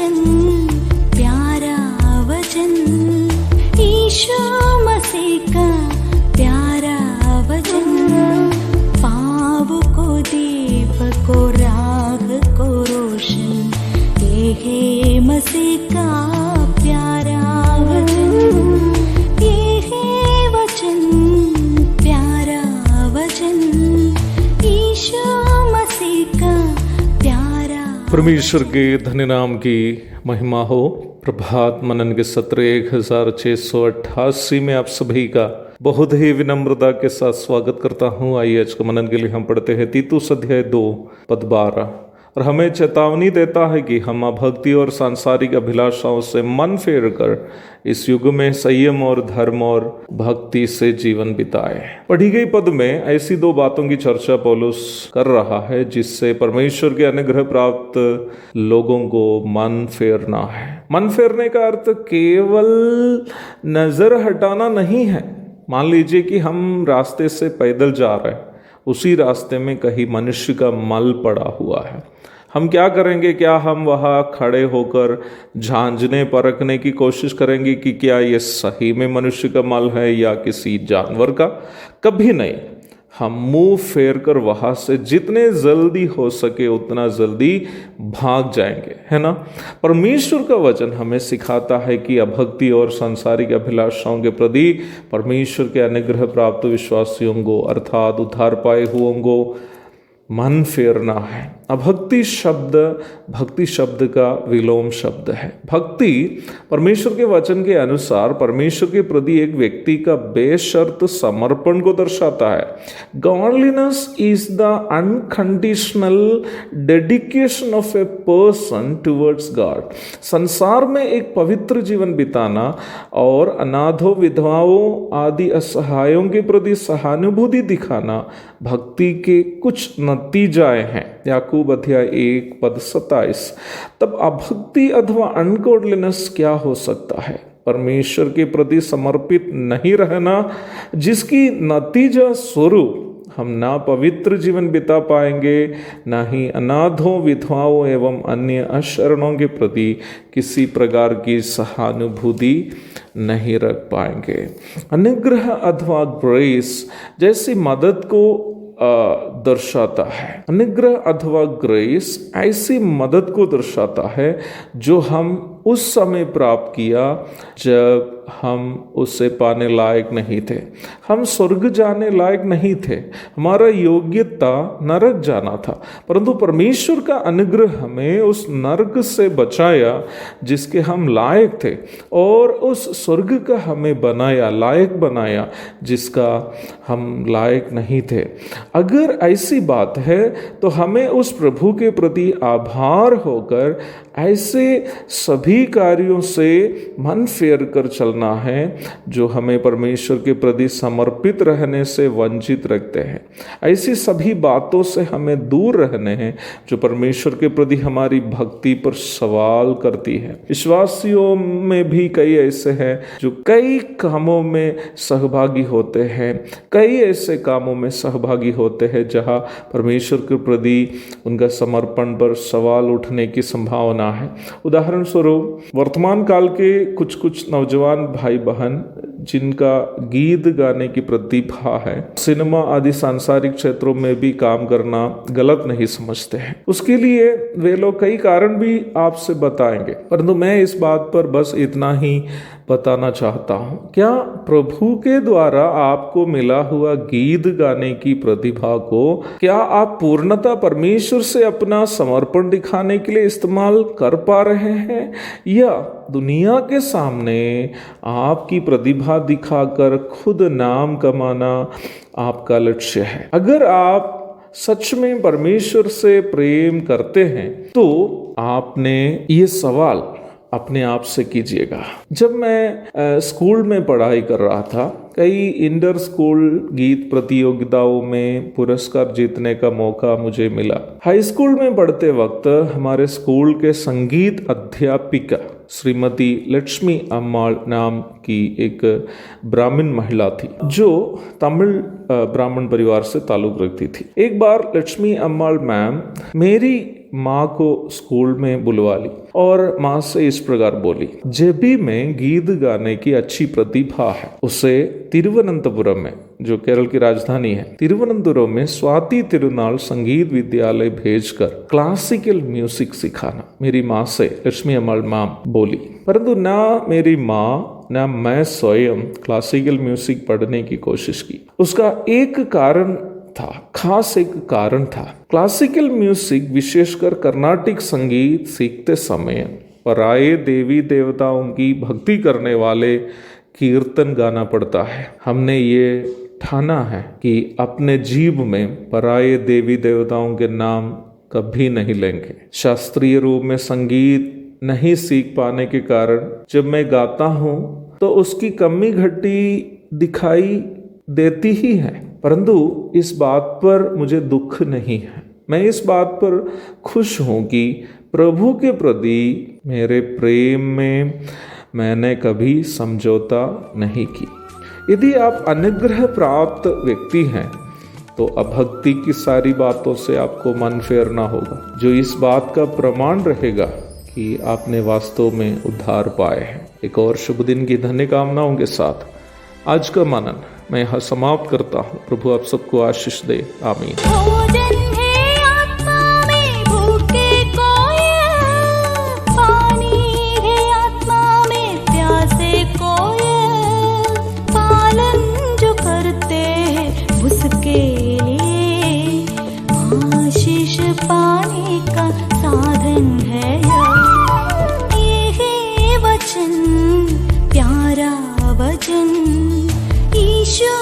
वचन, प्यारा वचन, ईशु मसीह का प्यारा वचन, पाँव को दीप को राह को रोशन, ये है मसीह का प्यारा वचन, ये है वचन, प्यारा वचन, ईशु मसीह का प्यारा। परमेश्वर के धन्य नाम की महिमा हो। प्रभात मनन के सत्र 1688 में आप सभी का बहुत ही विनम्रता के साथ स्वागत करता हूँ। आइए आज के मनन के लिए हम पढ़ते हैं तीतुस अध्याय 2 पद 12, और हमें चेतावनी देता है कि हम भक्ति और सांसारिक अभिलाषाओं से मन फेर कर इस युग में संयम और धर्म और भक्ति से जीवन बिताए। पढ़ी गई पद में ऐसी दो बातों की चर्चा पौलुस कर रहा है जिससे परमेश्वर के अनुग्रह प्राप्त लोगों को मन फेरना है। मन फेरने का अर्थ केवल नजर हटाना नहीं है। मान लीजिए कि हम रास्ते से पैदल जा रहे हैं, उसी रास्ते में कहीं मनुष्य का मल पड़ा हुआ है। हम क्या करेंगे? क्या हम वहाँ खड़े होकर झांझने परखने की कोशिश करेंगे कि क्या ये सही में मनुष्य का मल है या किसी जानवर का? कभी नहीं। हम मुंह फेर कर वहाँ से जितने जल्दी हो सके उतना जल्दी भाग जाएंगे, है ना। परमेश्वर का वचन हमें सिखाता है कि अभक्ति और सांसारिक अभिलाषाओं के प्रति परमेश्वर के अनुग्रह प्राप्त विश्वासियों को अर्थात उद्धार पाए हुओं को मन फेरना है। अभक्ति शब्द भक्ति शब्द का विलोम शब्द है। भक्ति परमेश्वर के वचन के अनुसार परमेश्वर के प्रति एक व्यक्ति का बेशर्त समर्पण को दर्शाता है। Godliness is the unconditional dedication of a person towards God. संसार में एक पवित्र जीवन बिताना और अनाथों, विधवाओं आदि असहायों के प्रति सहानुभूति दिखाना भक्ति के कुछ नतीजाएं हैं। याकूब अध्याय 1 पद 27। तब अभक्ति अथवा अनगॉडलीनेस क्या हो सकता है? परमेश्वर के प्रति समर्पित नहीं रहना, जिसकी नतीजा स्वरूप हम ना पवित्र जीवन बिता पाएंगे, ना ही अनाथों, विधवाओं एवं अन्य अशरणों के प्रति किसी प्रकार की सहानुभूति नहीं रख पाएंगे। अनुग्रह अथवा ग्रेस जैसी मदद को दर्शाता है। अनुग्रह अथवा ग्रेस ऐसी मदद को दर्शाता है जो हम उस समय प्राप्त किया जब हम उसे पाने लायक नहीं थे। हम स्वर्ग जाने लायक नहीं थे, हमारा योग्यता नरक जाना था, परंतु परमेश्वर का अनुग्रह हमें उस नरक से बचाया जिसके हम लायक थे, और उस स्वर्ग का हमें बनाया, लायक बनाया जिसका हम लायक नहीं थे। अगर ऐसी बात है तो हमें उस प्रभु के प्रति आभार होकर ऐसे सभी कार्यों से मन फेर कर चलना है जो हमें परमेश्वर के प्रति समर्पित रहने से वंचित रखते हैं। ऐसी सभी बातों से हमें दूर रहने हैं जो परमेश्वर के प्रति हमारी भक्ति पर सवाल करती है। विश्वासियों में भी कई ऐसे हैं जो कई कामों में सहभागी होते हैं, कई ऐसे कामों में सहभागी होते हैं जहां परमेश्वर के प्रति उनका समर्पण पर सवाल उठने की संभावना है। उदाहरण स्वरूप वर्तमान काल के कुछ नौजवान भाई बहन जिनका गीत गाने की प्रतिभा है, सिनेमा आदि सांसारिक क्षेत्रों में भी काम करना गलत नहीं समझते हैं। उसके लिए वे लोग कई कारण भी आपसे बताएंगे, परंतु मैं इस बात पर बस इतना ही बताना चाहता हूँ। क्या प्रभु के द्वारा आपको मिला हुआ गीत गाने की प्रतिभा को क्या आप पूर्णतः परमेश्वर से अपना समर्पण दिखाने के लिए इस्तेमाल कर पा रहे हैं, या दुनिया के सामने आपकी प्रतिभा दिखाकर खुद नाम कमाना आपका लक्ष्य है? अगर आप सच में परमेश्वर से प्रेम करते हैं तो आपने ये सवाल अपने आप से कीजिएगा। जब मैं स्कूल में पढ़ाई कर रहा था, कई इंटर स्कूल गीत प्रतियोगिताओं में पुरस्कार जीतने का मौका मुझे मिला। हाई स्कूल में पढ़ते वक्त हमारे स्कूल के संगीत अध्यापिका श्रीमती लक्ष्मी अम्माள் नाम की एक ब्राह्मण महिला थी जो तमिल ब्राह्मण परिवार से ताल्लुक रखती थी। एक बार लक्ष्मी अम्माள் मैम मेरी माँ को स्कूल में बुलवा ली और माँ से इस प्रकार बोली, जेबी में गीत गाने की अच्छी प्रतिभा है, उसे तिरुवनंतपुरम में, जो केरल की राजधानी है, तिरुवनंतपुरम में स्वाति तिरुनाल संगीत विद्यालय भेजकर क्लासिकल म्यूजिक सिखाना। मेरी माँ से लक्ष्मी अम्माள் माँ बोली। परंतु ना मेरी माँ ना मैं स्वयं क्लासिकल म्यूजिक पढ़ने की कोशिश की। उसका एक कारण था, खास एक कारण था। क्लासिकल म्यूजिक विशेषकर कर्नाटिक संगीत सीखते समय पराये देवी देवताओं की भक्ति करने वाले कीर्तन गाना पड़ता है। हमने ये ठाना है कि अपने जीव में पराये देवी देवताओं के नाम कभी नहीं लेंगे। शास्त्रीय रूप में संगीत नहीं सीख पाने के कारण जब मैं गाता हूँ तो उसकी कमी घटी दिखाई देती ही है, परंतु इस बात पर मुझे दुख नहीं है। मैं इस बात पर खुश हूँ कि प्रभु के प्रति मेरे प्रेम में मैंने कभी समझौता नहीं की। यदि आप अनुग्रह प्राप्त व्यक्ति हैं तो अभक्ति की सारी बातों से आपको मन फेरना होगा, जो इस बात का प्रमाण रहेगा कि आपने वास्तव में उद्धार पाए हैं। एक और शुभ दिन की धन्य कामनाओं के साथ आज का मनन मैं यहाँ समाप्त करता हूँ। प्रभु आप सबको आशीष दे। आमीन। भोजन है आत्मा में भूखे कोयल, पानी है आत्मा में प्यासे कोयल, पालन जो करते हैं उसके लिए आशीष पाने का साधन है। ये है वचन, प्यारा वचन, ईशो